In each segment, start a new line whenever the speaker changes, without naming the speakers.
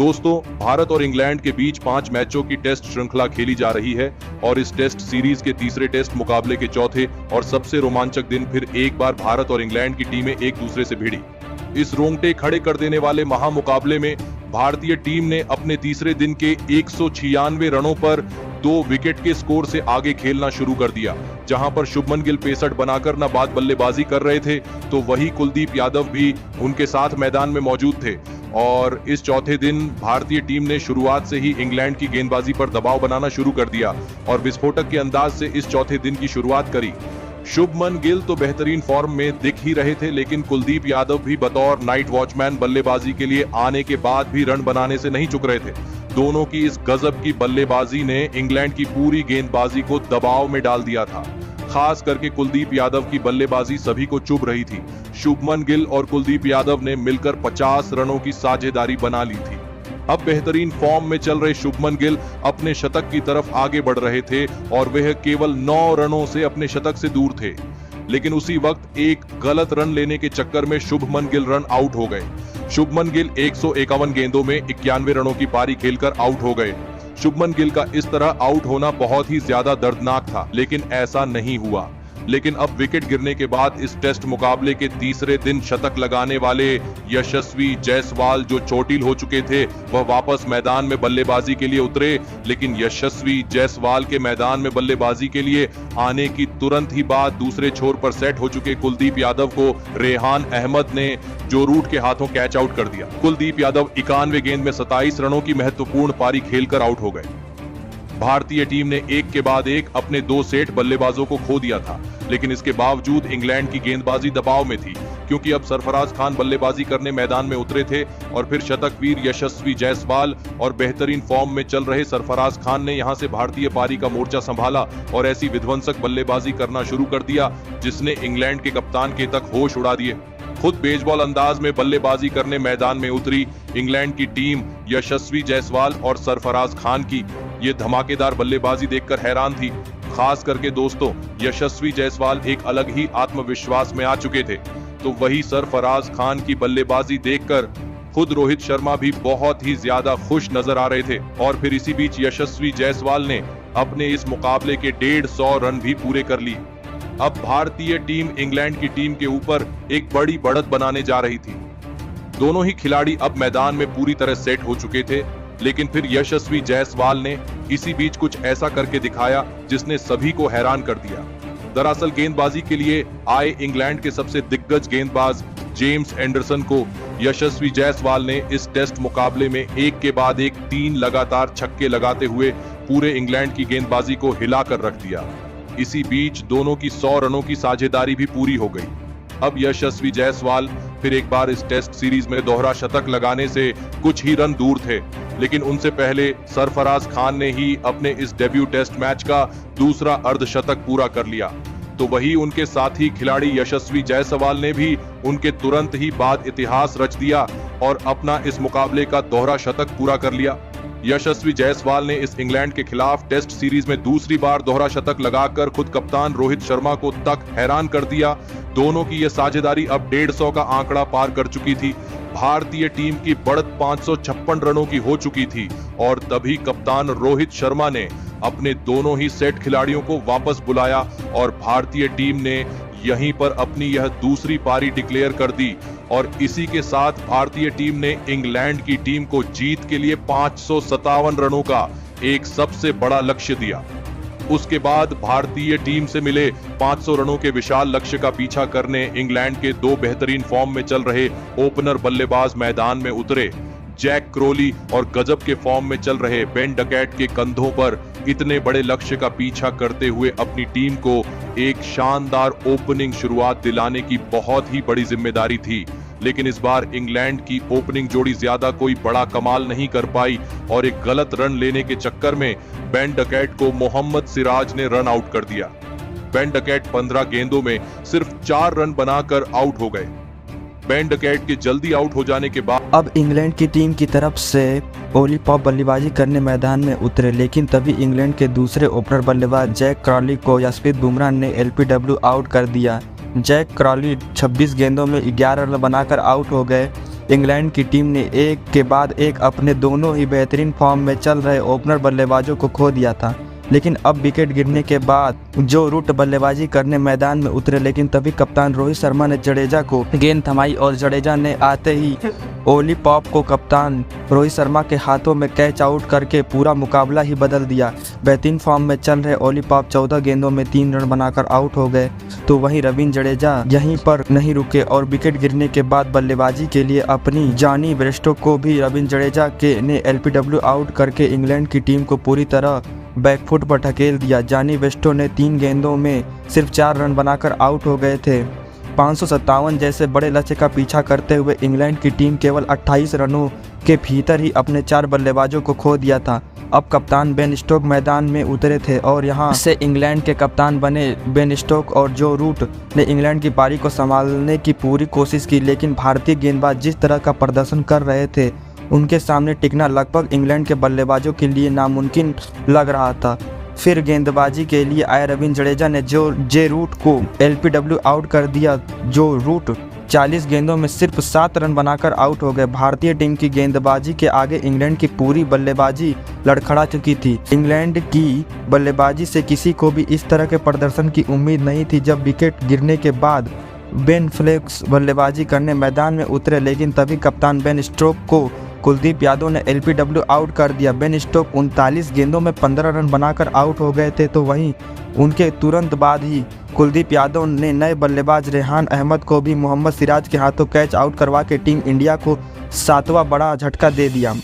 दोस्तों, भारत और इंग्लैंड के बीच 5 मैचों की टेस्ट श्रृंखला खेली जा रही है और इस टेस्ट सीरीज के तीसरे टेस्ट मुकाबले के चौथे और सबसे रोमांचक दिन फिर एक बार भारत और इंग्लैंड की टीमें एक दूसरे से भिड़ी। इस रोंगटे खड़े कर देने वाले महामुकाबले में भारतीय टीम ने अपने तीसरे दिन के 196 रनों पर 2 विकेट के स्कोर से आगे खेलना शुरू कर दिया। जहां पर शुभमन गिल 65 बनाकर न बाद बल्लेबाजी कर रहे थे, तो वही कुलदीप यादव भी उनके साथ मैदान में मौजूद थे। और इस चौथे दिन भारतीय टीम ने शुरुआत से ही इंग्लैंड की गेंदबाजी पर दबाव बनाना शुरू कर दिया और विस्फोटक के अंदाज से इस चौथे दिन की शुरुआत करी। शुभमन गिल तो बेहतरीन फॉर्म में दिख ही रहे थे, लेकिन कुलदीप यादव भी बतौर नाइट वॉचमैन बल्लेबाजी के लिए आने के बाद भी रन बनाने से नहीं चुक रहे थे। दोनों की इस गजब की बल्लेबाजी ने इंग्लैंड की पूरी गेंदबाजी को दबाव में डाल दिया था। खास करके कुलदीप यादव की बल्लेबाजी सभी को चुभ रही थी। शुभमन गिल और कुलदीप यादव ने मिलकर 50 रनों की साझेदारी बना ली थी। अब बेहतरीन फॉर्म में चल रहे शुभमन गिल अपने शतक की तरफ आगे बढ़ रहे थे और वह केवल 9 रनों से अपने शतक से दूर थे। लेकिन उसी वक्त एक गलत रन लेने के चक्कर में शुभमन गिल रन आउट हो गए। शुभमन गिल 151 गेंदों में 91 रनों की पारी खेलकर आउट हो गए। शुभमन गिल का इस तरह आउट होना बहुत ही ज्यादा दर्दनाक था, लेकिन ऐसा नहीं हुआ। लेकिन अब विकेट गिरने के बाद इस टेस्ट मुकाबले के तीसरे दिन शतक लगाने वाले यशस्वी जायसवाल जो चोटिल हो चुके थे, वह वापस मैदान में बल्लेबाजी के लिए उतरे। लेकिन यशस्वी जायसवाल के मैदान में बल्लेबाजी के लिए आने की तुरंत ही बाद दूसरे छोर पर सेट हो चुके कुलदीप यादव को रेहान अहमद ने जो रूट के हाथों कैच आउट कर दिया। कुलदीप यादव 91 गेंद में 27 रनों की महत्वपूर्ण पारी खेलकर आउट हो गए। भारतीय टीम ने एक के बाद एक अपने 2 सेट बल्लेबाजों को खो दिया था, लेकिन इसके बावजूद इंग्लैंड की गेंदबाजी दबाव में थी, क्योंकि अब सरफराज खान बल्लेबाजी करने मैदान में उतरे थे और फिर शतकवीर यशस्वी जायसवाल और बेहतरीन फॉर्म में चल रहे सरफराज खान ने यहां से भारतीय पारी का मोर्चा संभाला और ऐसी विध्वंसक बल्लेबाजी करना शुरू कर दिया जिसने इंग्लैंड के कप्तान के तक होश उड़ा दिए। खुद बेसबॉल अंदाज में बल्लेबाजी करने मैदान में उतरी इंग्लैंड की टीम यशस्वी जायसवाल और सरफराज खान की ये धमाकेदार बल्लेबाजी देखकर हैरान थी। खास करके दोस्तों, यशस्वी जायसवाल एक अलग ही आत्मविश्वास में आ चुके थे, तो वही सरफराज खान की बल्लेबाजी देखकर खुद रोहित शर्मा भी बहुत ही ज्यादा खुश नजर आ रहे थे। और फिर इसी बीच यशस्वी जायसवाल ने अपने इस मुकाबले के 150 रन भी पूरे कर लिए। अब भारतीय टीम इंग्लैंड की टीम के ऊपर एक बड़ी बढ़त बनाने जा रही थी। दोनों ही खिलाड़ी अब मैदान में पूरी तरह सेट हो चुके थे, लेकिन फिर यशस्वी जायसवाल ने इसी बीच कुछ ऐसा करके दिखाया जिसने सभी को हैरान कर दिया। दरअसल गेंदबाजी के लिए आए इंग्लैंड के सबसे दिग्गज गेंदबाज जेम्स एंडरसन को यशस्वी जायसवाल ने इस टेस्ट मुकाबले में एक के बाद एक 3 लगातार छक्के लगाते हुए पूरे इंग्लैंड की गेंदबाजी को हिलाकर रख दिया। इसी बीच दोनों की 100 रनों की साझेदारी भी पूरी हो गई। अब यशस्वी जायसवाल फिर एक बार इस टेस्ट सीरीज में दोहरा शतक लगाने से कुछ ही रन दूर थे, लेकिन उनसे पहले सरफराज खान ने ही अपने इस डेब्यू टेस्ट मैच का दूसरा अर्धशतक पूरा कर लिया। तो वही उनके साथी खिलाड़ी यशस्वी जायसवाल ने भी उनके तुरंत ही बाद इतिहास रच दिया और अपना इस मुकाबले का दोहरा शतक पूरा कर लिया। यशस्वी जायसवाल ने इस इंग्लैंड के खिलाफ टेस्ट सीरीज में दूसरी बार दोहरा शतक लगाकर खुद कप्तान रोहित शर्मा को तक हैरान कर दिया। दोनों की यह साझेदारी अब 150 का आंकड़ा पार कर चुकी थी। भारतीय टीम की बढ़त 556 रनों की हो चुकी थी और तभी कप्तान रोहित शर्मा ने अपने दोनों ही सेट खिलाड़ियों को वापस बुलाया और भारतीय टीम ने यहीं पर अपनी यह दूसरी पारी डिक्लेयर कर दी और इसी के साथ भारतीय टीम ने इंग्लैंड की टीम को जीत के लिए 557 रनों का एक सबसे बड़ा लक्ष्य दिया। उसके बाद भारतीय टीम से मिले 500 रनों के विशाल लक्ष्य का पीछा करने इंग्लैंड के 2 बेहतरीन फॉर्म में चल रहे ओपनर बल्लेबाज मैदान में उतरे। जैक क्रोली और गजब के फॉर्म में चल रहे बेन डकैट के कंधों पर इतने बड़े लक्ष्य का पीछा करते हुए अपनी टीम को एक शानदार ओपनिंग शुरुआत दिलाने की बहुत ही बड़ी जिम्मेदारी थी। लेकिन इस बार इंग्लैंड की ओपनिंग जोड़ी ज्यादा कोई बड़ा कमाल नहीं कर पाई और एक गलत रन लेने के चक्कर में बेन डकैट को मोहम्मद सिराज ने रन आउट कर दिया। बेन डकैट 15 गेंदों में सिर्फ 4 रन बनाकर आउट हो गए। बेन डकैट के जल्दी आउट हो जाने के बाद
अब इंग्लैंड की टीम की तरफ से ओली पॉप बल्लेबाजी करने मैदान में उतरे, लेकिन तभी इंग्लैंड के दूसरे ओपनर बल्लेबाज जैक क्रॉली को जसप्रीत बुमराह ने एलपीडब्ल्यू आउट कर दिया। जैक क्रॉली 26 गेंदों में 11 रन बनाकर आउट हो गए। इंग्लैंड की टीम ने एक के बाद एक अपने दोनों ही बेहतरीन फॉर्म में चल रहे ओपनर बल्लेबाजों को खो दिया था। लेकिन अब विकेट गिरने के बाद जो रूट बल्लेबाजी करने मैदान में उतरे, लेकिन तभी कप्तान रोहित शर्मा ने जडेजा को गेंद थमाई और जडेजा ने आते ही ओली पॉप को कप्तान रोहित शर्मा के हाथों में कैच आउट करके पूरा मुकाबला ही बदल दिया। बेहतरीन फॉर्म में चल रहे ओली पॉप 14 गेंदों में 3 रन बनाकर आउट हो गए। तो वहीं रवींद्र जडेजा यहीं पर नहीं रुके और विकेट गिरने के बाद बल्लेबाजी के लिए अपनी जॉनी ब्रेस्टो को भी रवींद्र जडेजा ने एलपीडब्ल्यू आउट करके इंग्लैंड की टीम को पूरी तरह बैकफुट पर ढकेल दिया। जॉनी ब्रेस्टो ने 3 गेंदों में सिर्फ 4 रन बनाकर आउट हो गए थे। 557 जैसे बड़े लक्ष्य का पीछा करते हुए इंग्लैंड की टीम केवल 28 रनों के भीतर ही अपने 4 बल्लेबाजों को खो दिया था। अब कप्तान बेन स्टोक मैदान में उतरे थे और यहां से इंग्लैंड के कप्तान बने बेन स्टोक और जो रूट ने इंग्लैंड की पारी को संभालने की पूरी कोशिश की, लेकिन भारतीय गेंदबाज जिस तरह का प्रदर्शन कर रहे थे उनके सामने टिकना लगभग इंग्लैंड के बल्लेबाजों के लिए नामुमकिन लग रहा था। फिर गेंदबाजी के लिए आए रवींद्र जडेजा ने जे रूट को एलपीडब्ल्यू आउट कर दिया। जो रूट 40 गेंदों में सिर्फ 7 रन बनाकर आउट हो गए। भारतीय टीम की गेंदबाजी के आगे इंग्लैंड की पूरी बल्लेबाजी लड़खड़ा चुकी थी। इंग्लैंड की बल्लेबाजी से किसी को भी इस तरह के प्रदर्शन की उम्मीद नहीं थी। जब विकेट गिरने के बाद बेन फ्लेक्स बल्लेबाजी करने मैदान में उतरे, लेकिन तभी कप्तान बेन स्टोक को कुलदीप यादव ने एलपीडब्ल्यू आउट कर दिया। बेन स्टोक 39 गेंदों में 15 रन बनाकर आउट हो गए थे। तो वहीं उनके तुरंत बाद ही कुलदीप यादव ने नए बल्लेबाज रेहान अहमद को भी मोहम्मद सिराज के हाथों कैच आउट करवा के टीम इंडिया को 7वां बड़ा झटका दे दिया।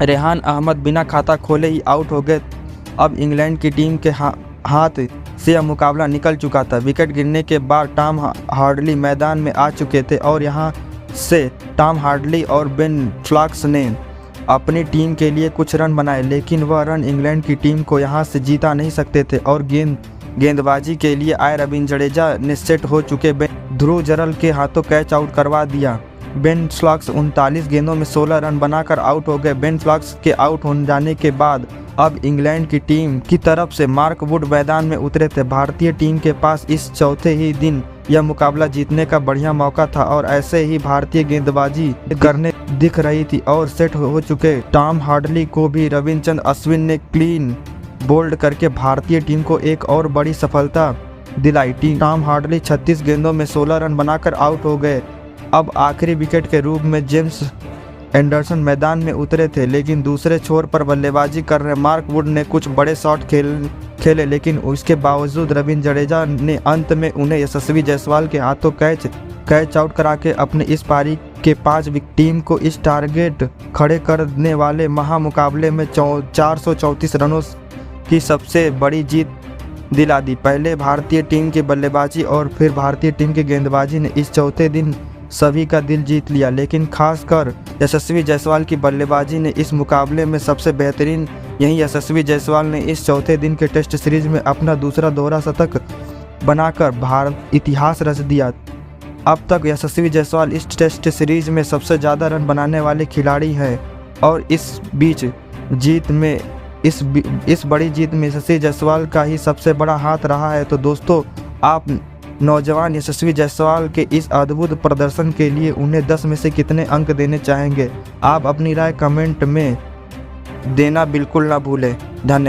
रेहान अहमद बिना खाता खोले ही आउट हो गए। अब इंग्लैंड की टीम के हाथ से यह मुकाबला निकल चुका था। विकेट गिरने के बाद टॉम हार्डली मैदान में आ चुके थे और यहाँ से टॉम हार्डली और बेन फ्लॉक्स ने अपनी टीम के लिए कुछ रन बनाए, लेकिन वह रन इंग्लैंड की टीम को यहां से जीता नहीं सकते थे और गेंदबाजी के लिए आए रवींद्र जडेजा ने सेट हो चुके ध्रुव जरल के हाथों कैच आउट करवा दिया। बेन फ्लॉक्स 39 गेंदों में 16 रन बनाकर आउट हो गए। बेन फ्लॉक्स के आउट हो जाने के बाद अब इंग्लैंड की टीम की तरफ से मार्क वुड मैदान में उतरे थे। भारतीय टीम के पास इस चौथे ही दिन यह मुकाबला जीतने का बढ़िया मौका था और ऐसे ही भारतीय गेंदबाजी करने दिख रही थी और सेट हो चुके टॉम हार्डली को भी रविचंद्रन अश्विन ने क्लीन बोल्ड करके भारतीय टीम को एक और बड़ी सफलता दिलाई। टॉम हार्डली 36 गेंदों में 16 रन बनाकर आउट हो गए। अब आखिरी विकेट के रूप में जेम्स एंडरसन मैदान में उतरे थे, लेकिन दूसरे छोर पर बल्लेबाजी कर रहे मार्क वुड ने कुछ बड़े शॉट खेले, लेकिन उसके बावजूद रवींद्र जडेजा ने अंत में उन्हें यशस्वी जायसवाल के हाथों कैच आउट करा के अपने इस पारी के 5 टीम को इस टारगेट खड़े करने वाले महामुकाबले में 434 रनों की सबसे बड़ी जीत दिला दी। पहले भारतीय टीम की बल्लेबाजी और फिर भारतीय टीम की गेंदबाजी ने इस चौथे दिन सभी का दिल जीत लिया, लेकिन खासकर यशस्वी जायसवाल की बल्लेबाजी ने इस मुकाबले में सबसे बेहतरीन। यहीं यशस्वी जायसवाल ने इस चौथे दिन के टेस्ट सीरीज में अपना दूसरा दोहरा शतक बनाकर भारत इतिहास रच दिया। अब तक यशस्वी जायसवाल इस टेस्ट सीरीज में सबसे ज़्यादा रन बनाने वाले खिलाड़ी हैं और इस बड़ी जीत में यशस्वी जायसवाल का ही सबसे बड़ा हाथ रहा है। तो दोस्तों, आप नौजवान यशस्वी जायसवाल के इस अद्भुत प्रदर्शन के लिए उन्हें 10 में से कितने अंक देने चाहेंगे? आप अपनी राय कमेंट में देना बिल्कुल ना भूलें। धन्यवाद।